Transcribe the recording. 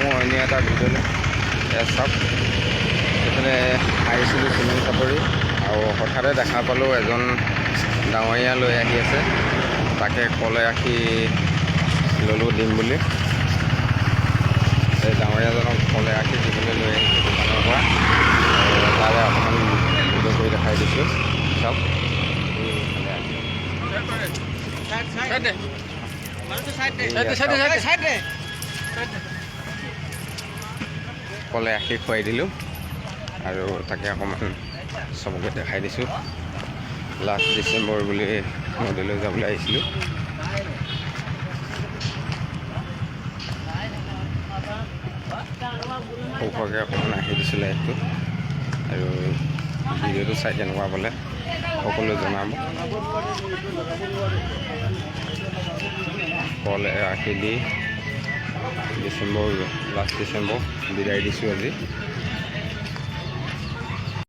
আহোঁ অন্য এটা ভিডিঅ'লৈ। চাওক এইফালে আহিছিলোঁ চিমেণ্ট চাপৰি আৰু হঠাতে দেখা পালোঁ এজন ডাঙৰীয়া লৈ আহি আছে। তাকে ক'লে ৰাখি ল'লোঁ দিম বুলি। এই ডাঙৰীয়াজনক ক'লে ৰাখি দিবলৈ লৈ আহিছোঁ দোকানৰ পৰা। তাৰে অকণমান ভিডিঅ' কৰি দেখাই দিছোঁ। চাওক ক'লে ৰাখি খুৱাই দিলোঁ আৰু তাকে অকণমান চবকে দেখাই দিছোঁ। লাষ্ট ডিচেম্বৰ বুলি নদীলৈ যাবলৈ আহিছিলোঁ। সৌভাগ্যে অকণমান আহি দিছোঁ লাইফটো আৰু ভিডিঅ'টো চাই কেনেকুৱা পালে সকলোৱে জনাব। ক'লে ৰাখি দি লাষ্ট ডিচেম্বৰ বিদায় দিছোঁ আজি।